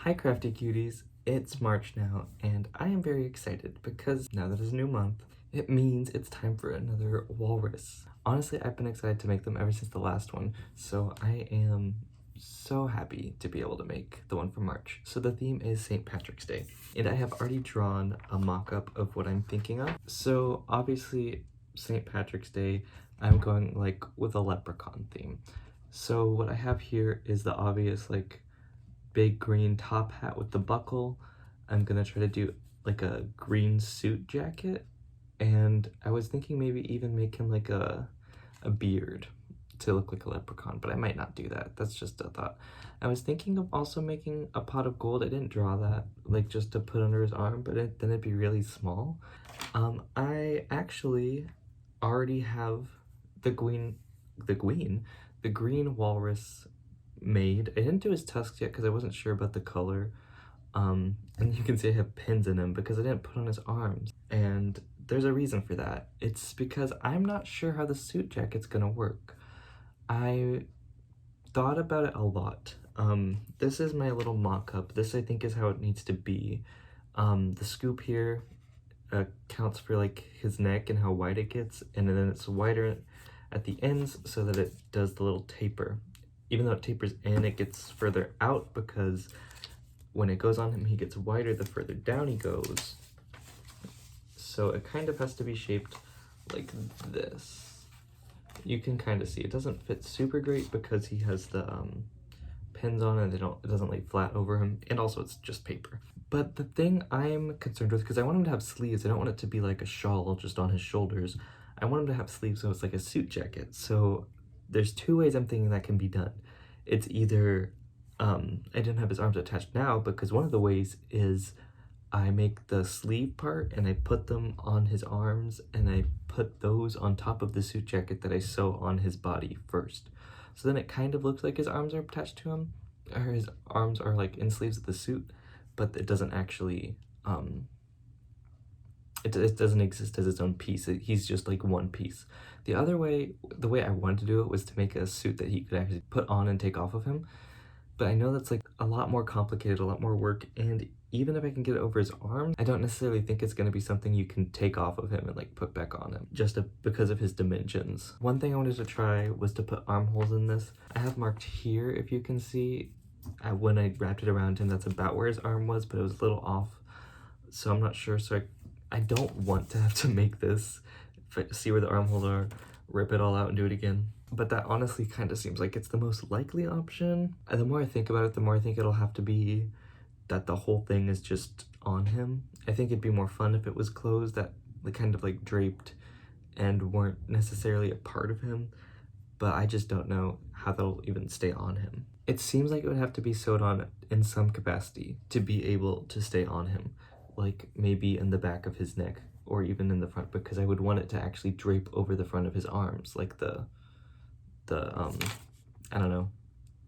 Hi crafty cuties, it's March now and I am very excited because now that it's a new month, it means it's time for another walrus. Honestly, I've been excited to make them ever since the last one, so I am so happy to be able to make the one for March. So the theme is St. Patrick's Day, and I have already drawn a mock-up of what I'm thinking of. So obviously, St. Patrick's Day, I'm going like with a leprechaun theme. So what I have here is the obvious like big green top hat with the buckle. I'm gonna try to do like a green suit jacket, and I was thinking maybe even make him like a beard to look like a leprechaun, but I might not do that. That's just a thought. I was thinking of also making a pot of gold. I didn't draw that, like just to put under his arm, but then it'd be really small. I actually already have the green walrus made. I didn't do his tusks yet because I wasn't sure about the color. And you can see I have pins in him because I didn't put on his arms. And there's a reason for that. It's because I'm not sure how the suit jacket's gonna work. I thought about it a lot. This is my little mock-up. This I think is how it needs to be. The scoop here counts for like his neck and how wide it gets, and then it's wider at the ends so that it does the little taper. Even though it tapers in, it gets further out because when it goes on him, he gets wider the further down he goes. So it kind of has to be shaped like this. You can kind of see it doesn't fit super great because he has the pins on it. It doesn't lay flat over him, and also it's just paper. But the thing I'm concerned with, because I want him to have sleeves, I don't want it to be like a shawl just on his shoulders. I want him to have sleeves so it's like a suit jacket. So there's two ways I'm thinking that can be done. It's either, I didn't have his arms attached now because one of the ways is I make the sleeve part and I put them on his arms and I put those on top of the suit jacket that I sew on his body first. So then it kind of looks like his arms are attached to him, or his arms are like in sleeves of the suit, but it doesn't actually, it doesn't exist as its own piece. He's just like one piece. The other way, the way I wanted to do it was to make a suit that he could actually put on and take off of him. But I know that's like a lot more complicated, a lot more work, and even if I can get it over his arms, I don't necessarily think it's going to be something you can take off of him and like put back on him, just because of his dimensions. One thing I wanted to try was to put armholes in this. I have marked here, if you can see, when I wrapped it around him, that's about where his arm was, but it was a little off, so I'm not sure. So I don't want to have to make this, see where the armholes are, rip it all out and do it again. But that honestly kind of seems like it's the most likely option. And the more I think about it, the more I think it'll have to be that the whole thing is just on him. I think it'd be more fun if it was clothes that kind of like draped and weren't necessarily a part of him, but I just don't know how that'll even stay on him. It seems like it would have to be sewed on in some capacity to be able to stay on him, like maybe in the back of his neck or even in the front, because I would want it to actually drape over the front of his arms, like the I don't know,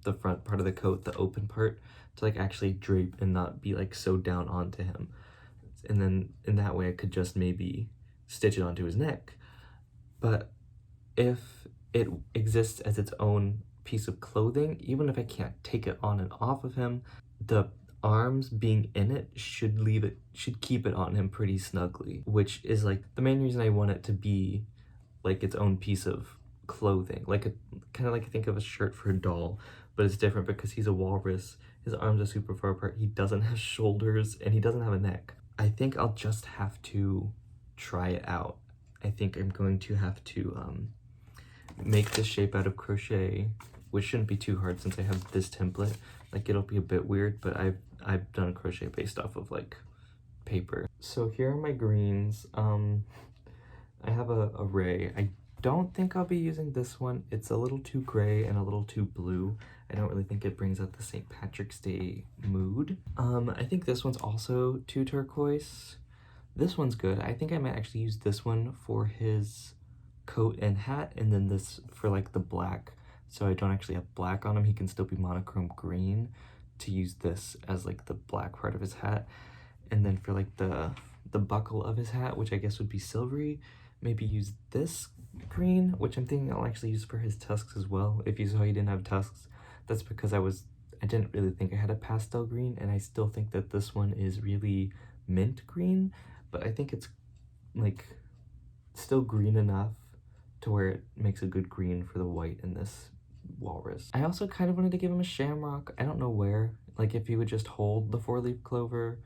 the front part of the coat, the open part, to like actually drape and not be like sewed down onto him. And then in that way I could just maybe stitch it onto his neck. But if it exists as its own piece of clothing, even if I can't take it on and off of him, the arms being in it should keep it on him pretty snugly, which is like the main reason I want it to be like its own piece of clothing, like a kind of like think of a shirt for a doll, but it's different because he's a walrus. His arms are super far apart, he doesn't have shoulders, and he doesn't have a neck. I think I'll just have to try it out. I think I'm going to have to make this shape out of crochet, which shouldn't be too hard since I have this template. Like it'll be a bit weird, but I've done crochet based off of like paper. So here are my greens. I have a array. I don't think I'll be using this one. It's a little too gray and a little too blue. I don't really think it brings out the St. Patrick's Day mood. I think this one's also too turquoise. This one's good. I think I might actually use this one for his coat and hat, and then this for like the black, so I don't actually have black on him. He can still be monochrome green, to use this as like the black part of his hat. And then for like the buckle of his hat, which I guess would be silvery, maybe use this green, which I'm thinking I'll actually use for his tusks as well. If you saw he didn't have tusks, that's because I I didn't really think I had a pastel green, and I still think that this one is really mint green, but I think it's like still green enough to where it makes a good green for the white in this walrus. I also kind of wanted to give him a shamrock. I don't know where, like if he would just hold the 4-leaf clover,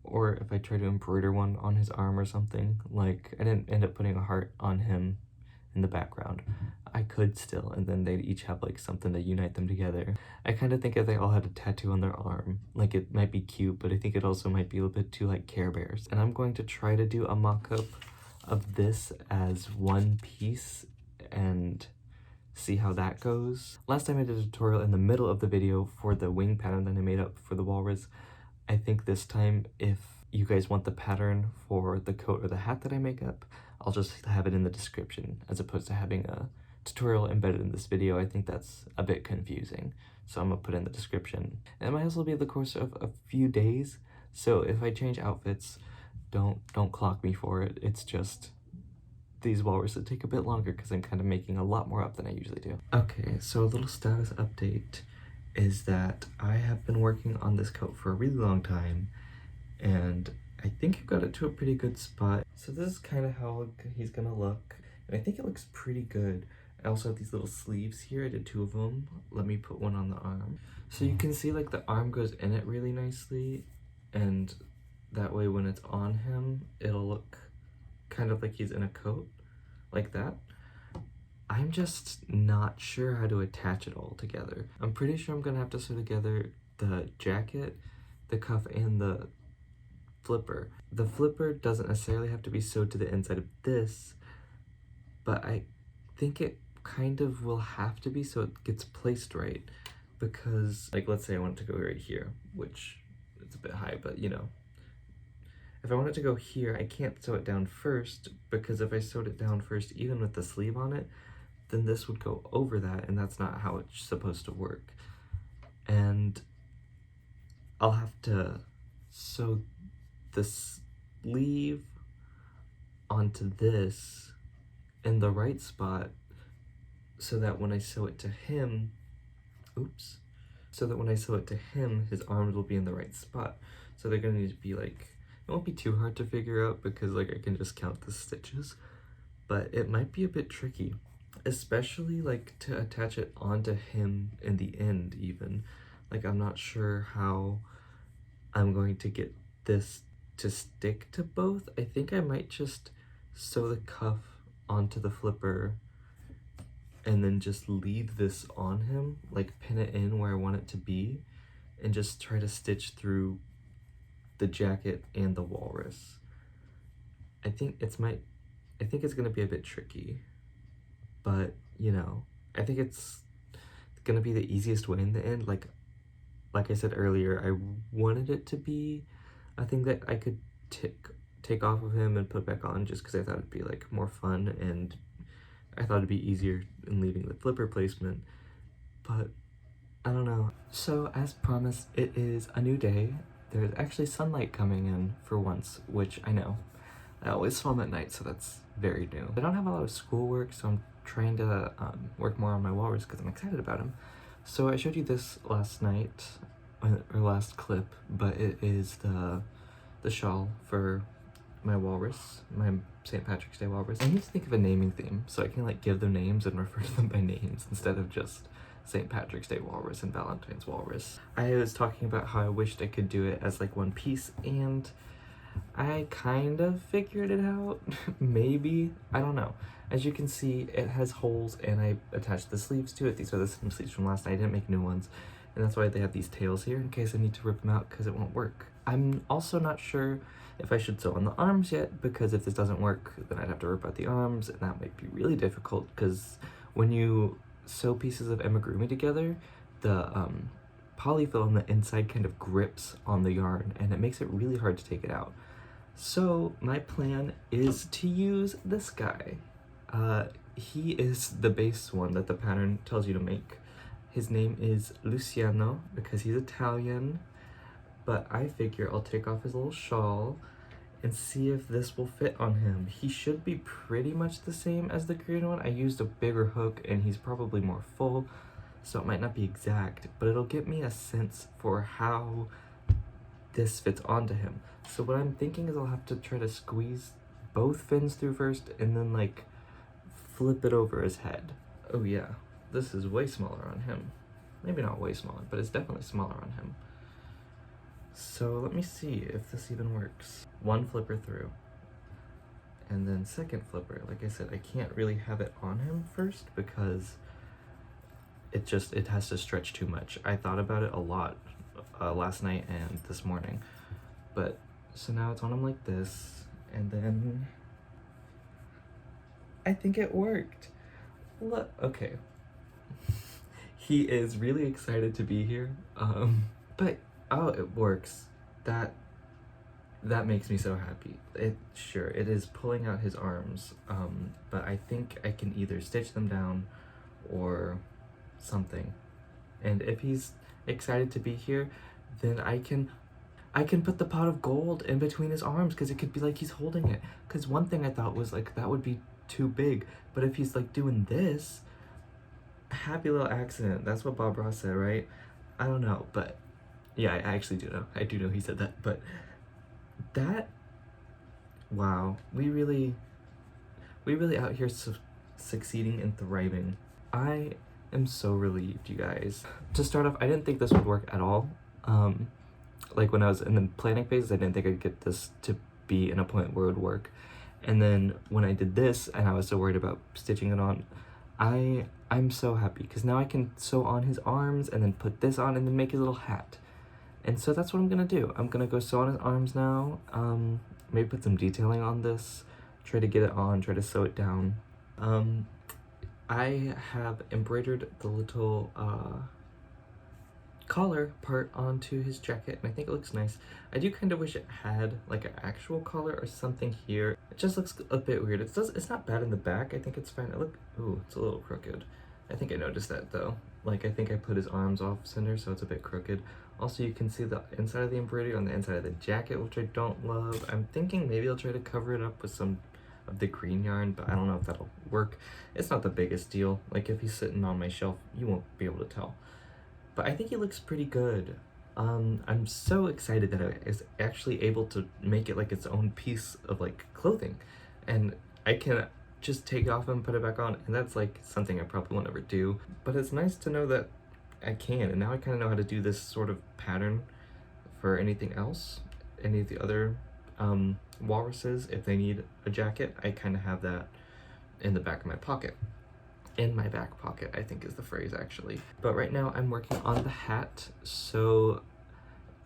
or if I try to embroider one on his arm or something. Like, I didn't end up putting a heart on him in the background. I could still, and then they'd each have like something to unite them together. I kind of think if they all had a tattoo on their arm, like it might be cute, but I think it also might be a little bit too like Care Bears. And I'm going to try to do a mock-up of this as one piece and see how that goes. Last time I did a tutorial in the middle of the video for the wing pattern that I made up for the walrus. I think this time, if you guys want the pattern for the coat or the hat that I make up, I'll just have it in the description as opposed to having a tutorial embedded in this video. I think that's a bit confusing, so I'm gonna put it in the description. And it might also be the course of a few days, so if I change outfits, don't clock me for it. It's just these walruses take a bit longer because I'm kind of making a lot more up than I usually do. Okay, so a little status update is that I have been working on this coat for a really long time, and I think I've got it to a pretty good spot. So this is kind of how he's gonna look, and I think it looks pretty good. I also have these little sleeves here. I did 2 of them. Let me put one on the arm. So you can see like the arm goes in it really nicely, and that way when it's on him, it'll look kind of like he's in a coat, like that. I'm just not sure how to attach it all together. I'm pretty sure I'm gonna have to sew together the jacket, the cuff, and the flipper. The flipper doesn't necessarily have to be sewed to the inside of this, but I think it kind of will have to be so it gets placed right, because like let's say I want it to go right here, which it's a bit high, but you know, if I want it to go here, I can't sew it down first, because if I sewed it down first, even with the sleeve on it, then this would go over that, and that's not how it's supposed to work. And I'll have to sew the sleeve onto this in the right spot so that when I sew it to him, so that when I sew it to him, his arms will be in the right spot. So they're gonna need to be like, it won't be too hard to figure out because like I can just count the stitches, but it might be a bit tricky, especially like to attach it onto him in the end even. Like I'm not sure how I'm going to get this to stick to both. I think I might just sew the cuff onto the flipper and then just leave this on him, like pin it in where I want it to be, and just try to stitch through the jacket and the walrus. I think it's gonna be a bit tricky, but you know, I think it's gonna be the easiest way in the end. Like I said earlier, I wanted it to be a thing that I could take off of him and put back on, just because I thought it'd be like more fun, and I thought it'd be easier in leaving the flipper placement, but I don't know. So as promised, it is a new day. There's actually sunlight coming in for once, which I know. I always swim at night, so that's very new. I don't have a lot of schoolwork, so I'm trying to work more on my walrus because I'm excited about him. So I showed you this last night, or last clip, but it is the shawl for my walrus, my St. Patrick's Day walrus. I need to think of a naming theme so I can like give them names and refer to them by names instead of just St. Patrick's Day walrus and Valentine's walrus. I was talking about how I wished I could do it as like one piece, and I kind of figured it out. Maybe, I don't know. As you can see, it has holes, and I attached the sleeves to it. These are the same sleeves from last night. I didn't make new ones, and that's why they have these tails here in case I need to rip them out because it won't work. I'm also not sure if I should sew on the arms yet, because if this doesn't work, then I'd have to rip out the arms, and that might be really difficult because when you sew pieces of amigurumi together, the polyfill on the inside kind of grips on the yarn, and it makes it really hard to take it out. So my plan is to use this guy. He is the base one that the pattern tells you to make. His name is Luciano because he's Italian, but I figure I'll take off his little shawl and see if this will fit on him. He should be pretty much the same as the green one. I used a bigger hook and he's probably more full, so it might not be exact, but it'll give me a sense for how this fits onto him. So what I'm thinking is I'll have to try to squeeze both fins through first and then like flip it over his head. Oh yeah, this is way smaller on him. Maybe not way smaller, but it's definitely smaller on him. So let me see if this even works. One flipper through. And then second flipper. Like I said, I can't really have it on him first because it has to stretch too much. I thought about it a lot last night and this morning. But, so now it's on him like this, and then I think it worked. Look, okay. He is really excited to be here. But, oh, it works. That makes me so happy. It is pulling out his arms, but I think I can either stitch them down or something. And if he's excited to be here, then I can put the pot of gold in between his arms, because it could be like he's holding it. Because one thing I thought was like that would be too big, but if he's like doing this, happy little accident. That's what Bob Ross said, right? I don't know, but yeah, I actually do know. I do know he said that, but that, wow, we really out here succeeding and thriving. I am so relieved, you guys. To start off, I didn't think this would work at all. Like when I was in the planning phase, I didn't think I'd get this to be in a point where it would work. And then when I did this and I was so worried about stitching it on, I'm so happy because now I can sew on his arms and then put this on and then make his little hat. And so that's what I'm gonna do. I'm gonna go sew on his arms now, maybe put some detailing on this, try to get it on, try to sew it down. I have embroidered the little collar part onto his jacket, and I think it looks nice. I do kind of wish it had like an actual collar or something here. It just looks a bit weird. It's not bad in the back. I think it's fine. Ooh, it's a little crooked. I think I noticed that though. Like I think I put his arms off center, so it's a bit crooked. Also, you can see the inside of the embroidery on the inside of the jacket, which I don't love. I'm thinking maybe I'll try to cover it up with some of the green yarn, but I don't know if that'll work. It's not the biggest deal. Like if he's sitting on my shelf, you won't be able to tell. But I think he looks pretty good. I'm so excited that I is actually able to make it like its own piece of like clothing, and I can just take it off and put it back on, and that's like something I probably won't ever do. But it's nice to know that I can, and now I kind of know how to do this sort of pattern for anything else. Any of the other walruses, if they need a jacket, I kind of have that in the back of my pocket. In my back pocket, I think is the phrase actually. But right now I'm working on the hat, so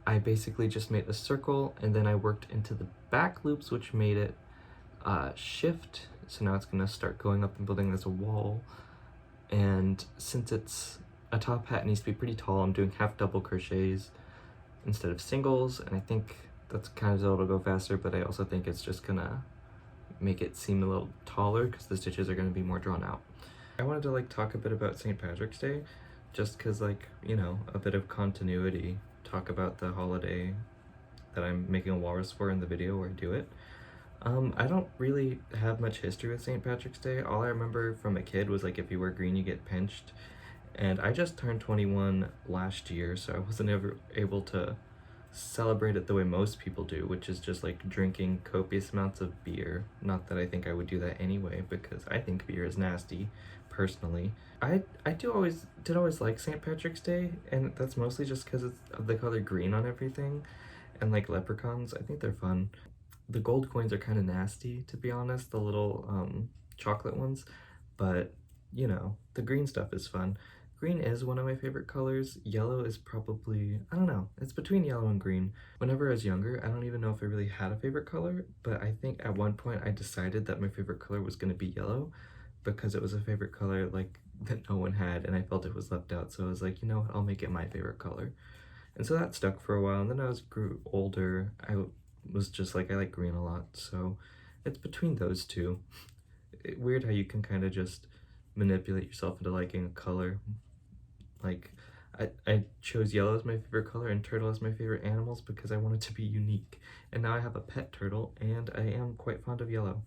I basically just made a circle and then I worked into the back loops, which made it shift. So now it's gonna start going up and building as a wall. And since it's a top hat, it needs to be pretty tall, I'm doing half double crochets instead of singles, and I think that's kind of so it'll go faster, but I also think it's just gonna make it seem a little taller because the stitches are gonna be more drawn out. I wanted to like talk a bit about St. Patrick's Day, just because like, you know, a bit of continuity, talk about the holiday that I'm making a walrus for in the video where I do it. I don't really have much history with St. Patrick's Day. All I remember from a kid was like if you wear green you get pinched, and I just turned 21 last year, so I wasn't ever able to celebrate it the way most people do, which is just like drinking copious amounts of beer. Not that I think I would do that anyway, because I think beer is nasty personally. I did always like St. Patrick's Day, and that's mostly just because it's of the color green on everything, and like leprechauns, I think they're fun. The gold coins are kind of nasty, to be honest, the little chocolate ones, but you know, the green stuff is fun. Green is one of my favorite colors. Yellow is probably, I don't know, it's between yellow and green. Whenever I was younger, I don't even know if I really had a favorite color, but I think at one point I decided that my favorite color was going to be yellow because it was a favorite color like that no one had, and I felt it was left out, so I was like, you know what, I'll make it my favorite color. And so that stuck for a while, and then as I grew older, I was just like, I like green a lot, so it's between those two. Weird how you can kind of just manipulate yourself into liking a color. Like, I chose yellow as my favorite color and turtle as my favorite animals because I wanted to be unique. And now I have a pet turtle, and I am quite fond of yellow.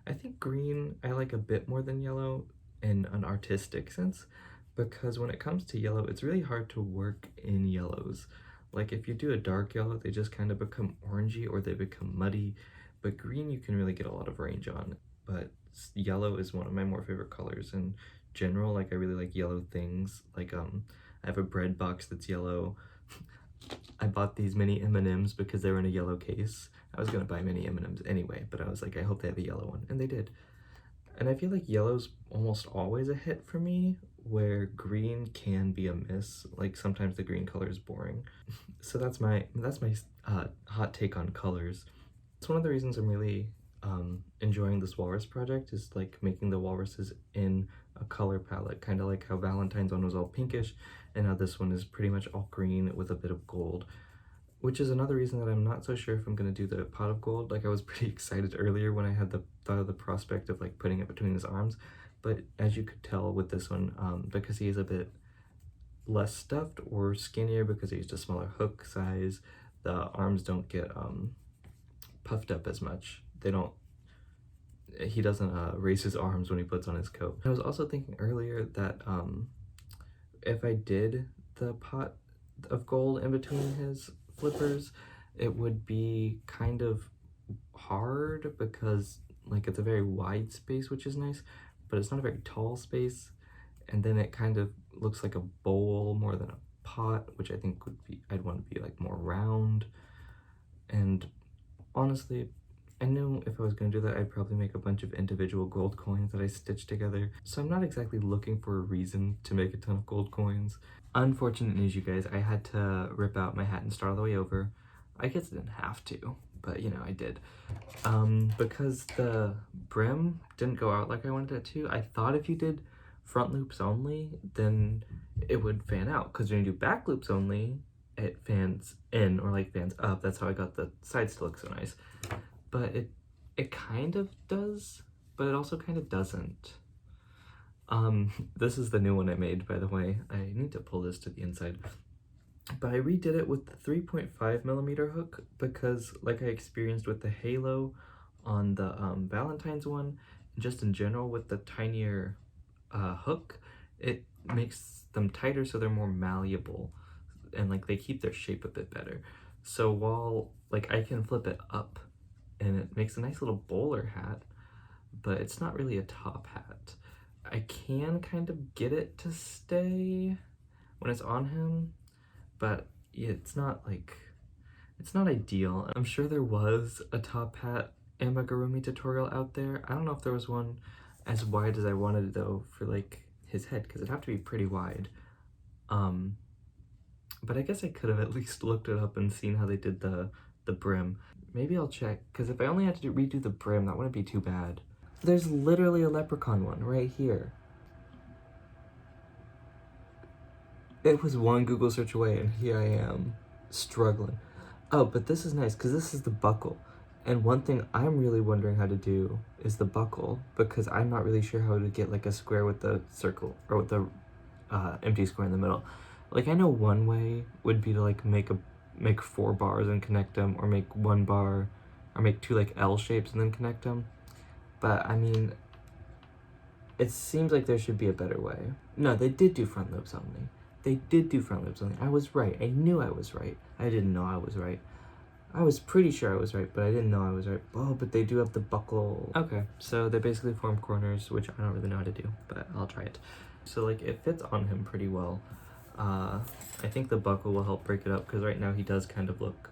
I think green I like a bit more than yellow in an artistic sense, because when it comes to yellow, it's really hard to work in yellows. Like if you do a dark yellow, they just kind of become orangey or they become muddy, but green you can really get a lot of range on. But yellow is one of my more favorite colors in general. Like I really like yellow things. Like I have a bread box that's yellow. I bought these mini M&Ms because they were in a yellow case. I was gonna buy mini M&Ms anyway, but I was like, I hope they have a yellow one, and they did. And I feel like yellow's almost always a hit for me, where green can be a miss. Like sometimes the green color is boring. So that's my hot take on colors. It's one of the reasons I'm really enjoying this walrus project, is like making the walruses in a color palette, kind of like how Valentine's one was all pinkish, and now this one is pretty much all green with a bit of gold. Which is another reason that I'm not so sure if I'm going to do the pot of gold. Like I was pretty excited earlier when I had the thought of the prospect of like putting it between his arms, but as you could tell with this one, because he is a bit less stuffed or skinnier because he used a smaller hook size, the arms don't get puffed up as much. He doesn't raise his arms when he puts on his coat. I was also thinking earlier that if I did the pot of gold in between his flippers, it would be kind of hard because like it's a very wide space, which is nice, but it's not a very tall space, and then it kind of looks like a bowl more than a pot, which I think would be, I'd want to be like more round. And honestly, I knew if I was going to do that, I'd probably make a bunch of individual gold coins that I stitched together. So I'm not exactly looking for a reason to make a ton of gold coins. Unfortunate news, you guys. I had to rip out my hat and start all the way over. I guess I didn't have to, but you know, I did. Because the brim didn't go out like I wanted it to. I thought if you did front loops only, then it would fan out. Because when you do back loops only, it fans in or like fans up. That's how I got the sides to look so nice. But it kind of does, but it also kind of doesn't. This is the new one I made, by the way. I need to pull this to the inside. But I redid it with the 3.5mm hook because, like I experienced with the halo on the Valentine's one, and just in general with the tinier hook, it makes them tighter so they're more malleable and like they keep their shape a bit better. So while like I can flip it up and it makes a nice little bowler hat, but it's not really a top hat. I can kind of get it to stay when it's on him, but it's not ideal. I'm sure there was a top hat amigurumi tutorial out there. I don't know if there was one as wide as I wanted though for like his head, because it'd have to be pretty wide. But I guess I could have at least looked it up and seen how they did the brim. Maybe I'll check, because if I only had to redo the brim, that wouldn't be too bad. There's literally a leprechaun one right here. It was one Google search away, and here I am, struggling. Oh, but this is nice, because this is the buckle. And one thing I'm really wondering how to do is the buckle, because I'm not really sure how to get like a square with the circle, or with the empty square in the middle. Like I know one way would be to like make 4 bars and connect them, or make 1 bar, or make 2 like L shapes and then connect them. But I mean, it seems like there should be a better way. No, they did do front loops only. They did do front loops only. I was right. I knew I was right. I didn't know I was right. I was pretty sure I was right, but I didn't know I was right. Oh, but they do have the buckle. Okay, so they basically form corners, which I don't really know how to do, but I'll try it. So like it fits on him pretty well. I think the buckle will help break it up, because right now he does kind of look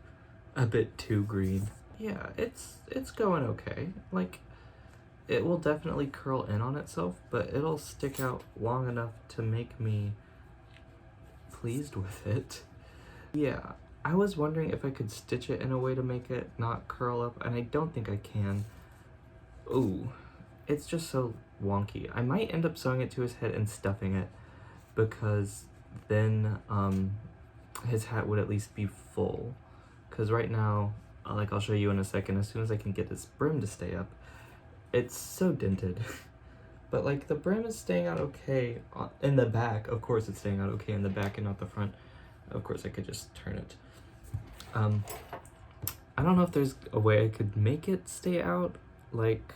a bit too green. Yeah, it's going okay. Like, it will definitely curl in on itself, but it'll stick out long enough to make me pleased with it. Yeah, I was wondering if I could stitch it in a way to make it not curl up, and I don't think I can. Ooh, it's just so wonky. I might end up sewing it to his head and stuffing it, because then his hat would at least be full. Because right now, like I'll show you in a second, as soon as I can get his brim to stay up, it's so dented. But like the brim is staying out okay in the back. Of course it's staying out okay in the back and not the front. Of course I could just turn it. I don't know if there's a way I could make it stay out, like,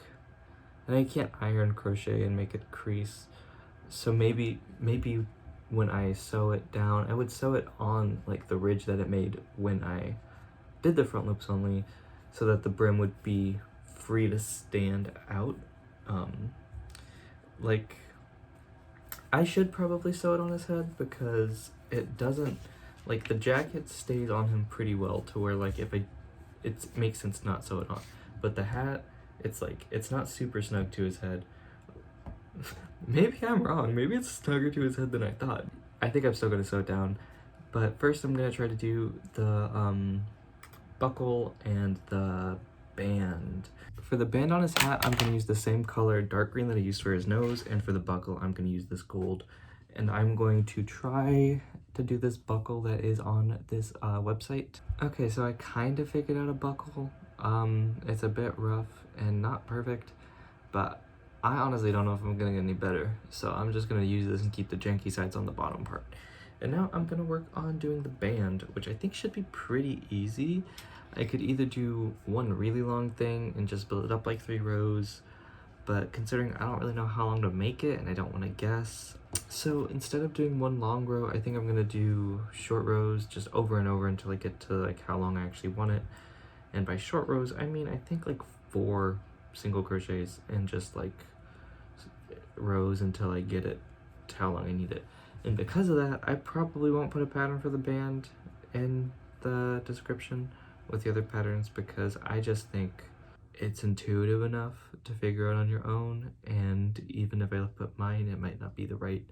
and I can't iron crochet and make it crease. So maybe when I sew it down, I would sew it on like the ridge that it made when I did the front loops only, so that the brim would be free to stand out. Like, I should probably sew it on his head because it doesn't, like, the jacket stays on him pretty well to where, like, if it makes sense to not sew it on. But the hat, it's like, it's not super snug to his head. Maybe I'm wrong. Maybe it's snugger to his head than I thought. I think I'm still gonna sew it down. But first I'm gonna try to do the buckle and the band. For the band on his hat, I'm gonna use the same color, dark green, that I used for his nose, and for the buckle, I'm gonna use this gold. And I'm going to try to do this buckle that is on this website. Okay, so I kind of figured out a buckle. It's a bit rough and not perfect, but I honestly don't know if I'm gonna get any better. So I'm just gonna use this and keep the janky sides on the bottom part. And now I'm gonna work on doing the band, which I think should be pretty easy. I could either do one really long thing and just build it up like 3 rows, but considering I don't really know how long to make it and I don't want to guess, so instead of doing one long row, I think I'm gonna do short rows just over and over until I get to like how long I actually want it. And by short rows, I mean I think like 4 single crochets and just like rows until I get it to how long I need it. And because of that, I probably won't put a pattern for the band in the description with the other patterns, because I just think it's intuitive enough to figure out on your own, and even if I put mine, it might not be the right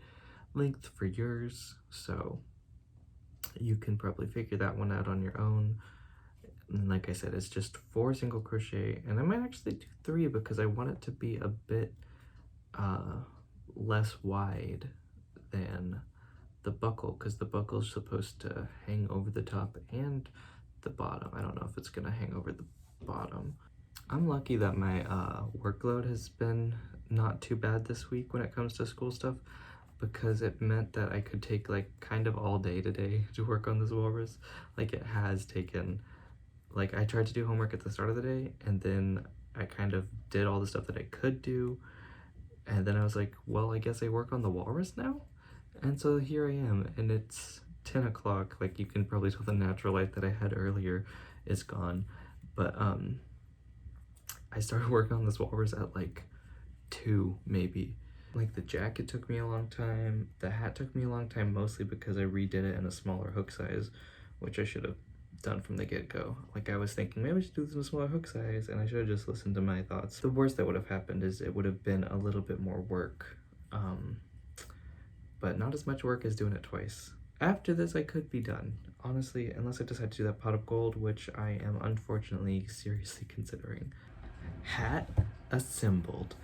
length for yours, so you can probably figure that one out on your own. And like I said, it's just 4 single crochet, and I might actually do 3 because I want it to be a bit less wide than the buckle, because the buckle is supposed to hang over the top and the bottom. I don't know if it's gonna hang over the bottom. I'm lucky that my workload has been not too bad this week when it comes to school stuff, because it meant that I could take like kind of all day today to work on this walrus. Like, it has taken, like, I tried to do homework at the start of the day, and then I kind of did all the stuff that I could do, and then I was like, well, I guess I work on the walrus now? And so here I am, and it's 10 o'clock. Like, you can probably tell the natural light that I had earlier is gone. But I started working on this walrus at like 2 maybe. Like, the jacket took me a long time, the hat took me a long time, mostly because I redid it in a smaller hook size, which I should have done from the get-go. Like, I was thinking maybe I should do this in a smaller hook size, and I should have just listened to my thoughts. The worst that would have happened is it would have been a little bit more work, but not as much work as doing it twice. After this, I could be done, honestly, unless I decide to do that pot of gold, which I am unfortunately seriously considering. Hat assembled.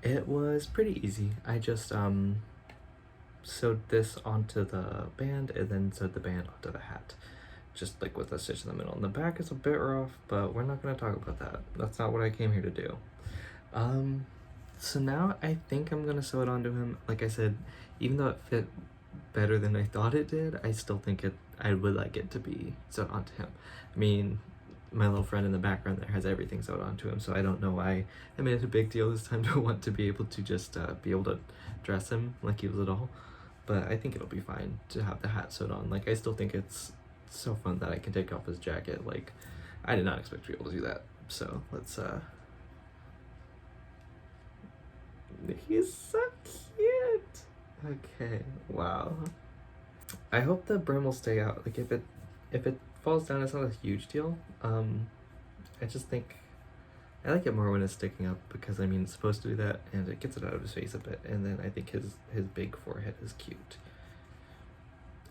It was pretty easy. I just sewed this onto the band and then sewed the band onto the hat, just like with a stitch in the middle. And the back is a bit rough, but we're not going to talk about that. That's not what I came here to do. So now I think I'm gonna sew it onto him. Like I said, even though it fit better than I thought it did, I still think I would like it to be sewed onto him. I mean, my little friend in the background there has everything sewed onto him, so I don't know why I made it a big deal this time to want to be able to just be able to dress him like he was a doll. But I think it'll be fine to have the hat sewed on. Like, I still think it's so fun that I can take off his jacket. Like, I did not expect to be able to do that. So let's he's so cute. Okay, wow. I hope the brim will stay out. Like, if it falls down, it's not a huge deal. I just think I like it more when it's sticking up, because I mean, it's supposed to do that, and it gets it out of his face a bit. And then I think his big forehead is cute.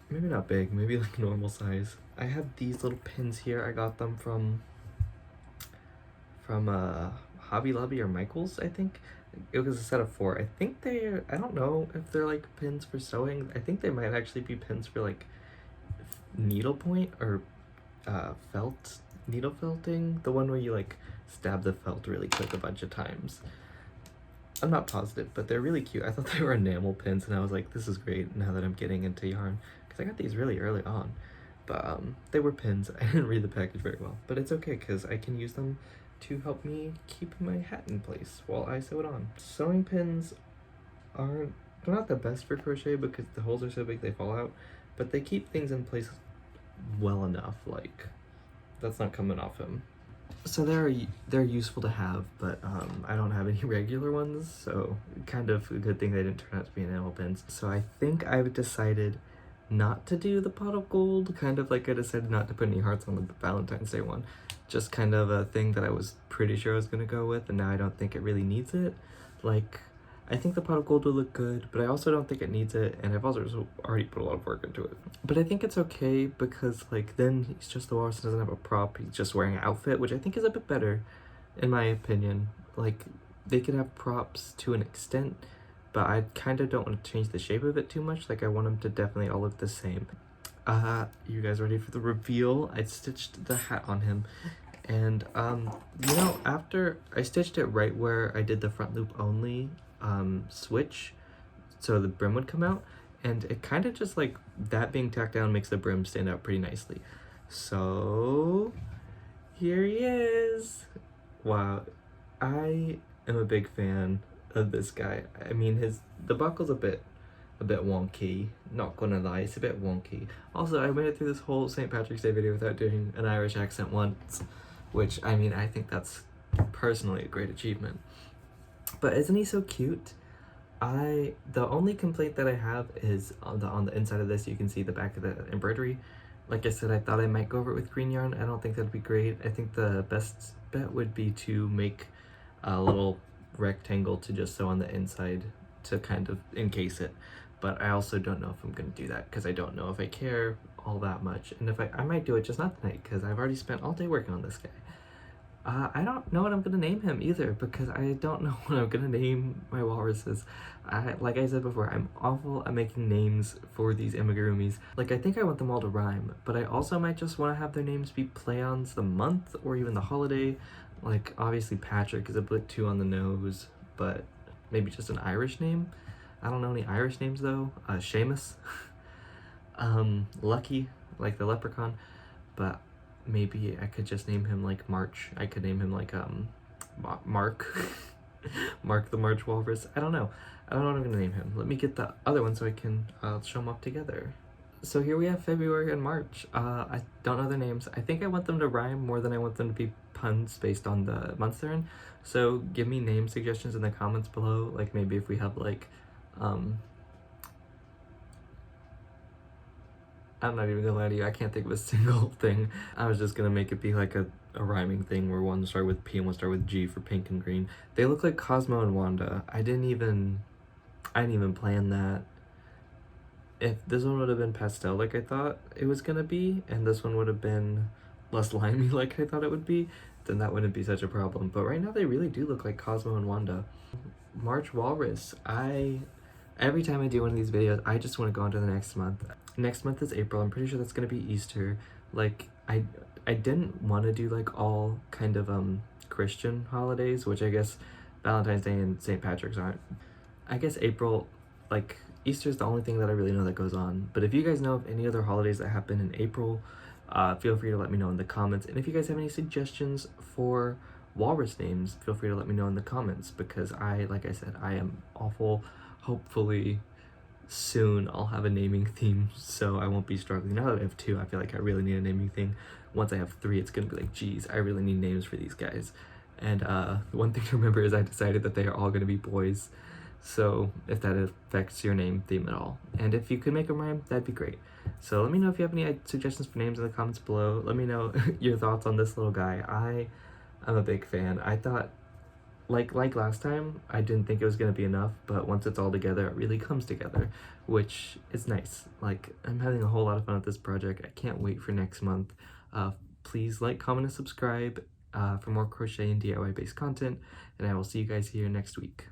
Maybe not big, maybe like normal size. I have these little pins here. I got them from Hobby Lobby or Michael's, I think. It was a set of 4. I think I don't know if they're like pins for sewing. I think they might actually be pins for like needlepoint or felt, needle felting. The one where you like stab the felt really quick a bunch of times. I'm not positive, but they're really cute. I thought they were enamel pins, and I was like, this is great now that I'm getting into yarn, because I got these really early on. But they were pins. I didn't read the package very well, but it's okay because I can use them to help me keep my hat in place while I sew it on. Sewing pins aren't They're not the best for crochet because the holes are so big they fall out, but they keep things in place well enough. Like, that's not coming off him. So they're useful to have, but I don't have any regular ones, so kind of a good thing they didn't turn out to be enamel pins. So I think I've decided not to do the pot of gold, kind of like I decided not to put any hearts on the Valentine's Day one. Just kind of a thing that I was pretty sure I was gonna go with, and now I don't think it really needs it. Like, I think the pot of gold will look good, but I also don't think it needs it, and I've also already put a lot of work into it. But I think it's okay because, like, then he's just the walrus, doesn't have a prop, he's just wearing an outfit, which I think is a bit better, in my opinion. Like, they could have props to an extent, but I kind of don't want to change the shape of it too much. Like, I want them to definitely all look the same. You guys ready for the reveal? I stitched the hat on him, and, you know, after I stitched it right where I did the front loop only, switch, so the brim would come out, and it kind of just, like, that being tacked down makes the brim stand out pretty nicely. So, here he is! Wow, I am a big fan of this guy. I mean, the buckle's a bit wonky, not gonna lie, it's a bit wonky. Also, I made it through this whole St. Patrick's Day video without doing an Irish accent once, which, I mean, I think that's personally a great achievement. But isn't he so cute? The only complaint that I have is on the inside of this, you can see the back of the embroidery. Like I said, I thought I might go over it with green yarn. I don't think that'd be great. I think the best bet would be to make a little rectangle to just sew on the inside to kind of encase it. But I also don't know if I'm gonna do that because I don't know if I care all that much. And if I might do it, just not tonight, because I've already spent all day working on this guy. I don't know what I'm gonna name him either, because I don't know what I'm gonna name my walruses. Like I said before, I'm awful at making names for these amigurumis. Like, I think I want them all to rhyme, but I also might just want to have their names be play-ons the month or even the holiday. Like, obviously Patrick is a bit too on the nose, but maybe just an Irish name. I don't know any Irish names though. Seamus. Lucky, like the leprechaun, but maybe I could just name him like March. I could name him like Mark. Mark the March Walrus. I don't know what I'm gonna name him. Let me get the other one so I can show them off together. So here we have February and March. I don't know their names. I think I want them to rhyme more than I want them to be puns based on the months they're in. So give me name suggestions in the comments below. Like, maybe if we have like I'm not even gonna lie to you, I can't think of a single thing. I was just gonna make it be like a rhyming thing where one start with P and one start with G for pink and green. They look like Cosmo and Wanda. I didn't even plan that. If this one would have been pastel like I thought it was gonna be, and this one would have been less limey like I thought it would be, then that wouldn't be such a problem. But right now they really do look like Cosmo and Wanda. March Walrus. Every time I do one of these videos, I just want to go on to the next month. Next month is April. I'm pretty sure that's gonna be Easter. Like, I didn't want to do like all kind of Christian holidays, which I guess Valentine's Day and St. Patrick's aren't. I guess April, like, Easter's the only thing that I really know that goes on. But if you guys know of any other holidays that happen in April, feel free to let me know in the comments. And if you guys have any suggestions for walrus names, feel free to let me know in the comments, because like I said, I am awful. Hopefully soon I'll have a naming theme, so I won't be struggling. Now that I have 2, I feel like I really need a naming thing. Once I have 3, it's gonna be like, geez, I really need names for these guys. And one thing to remember is I decided that they are all gonna be boys, so if that affects your name theme at all. And if you could make them rhyme, that'd be great. So let me know if you have any suggestions for names in the comments below. Let me know your thoughts on this little guy. I'm a big fan. I thought, like last time, I didn't think it was gonna be enough, but once it's all together, it really comes together, which is nice. Like, I'm having a whole lot of fun with this project. I can't wait for next month. Please like, comment, and subscribe for more crochet and DIY based content, and I will see you guys here next week.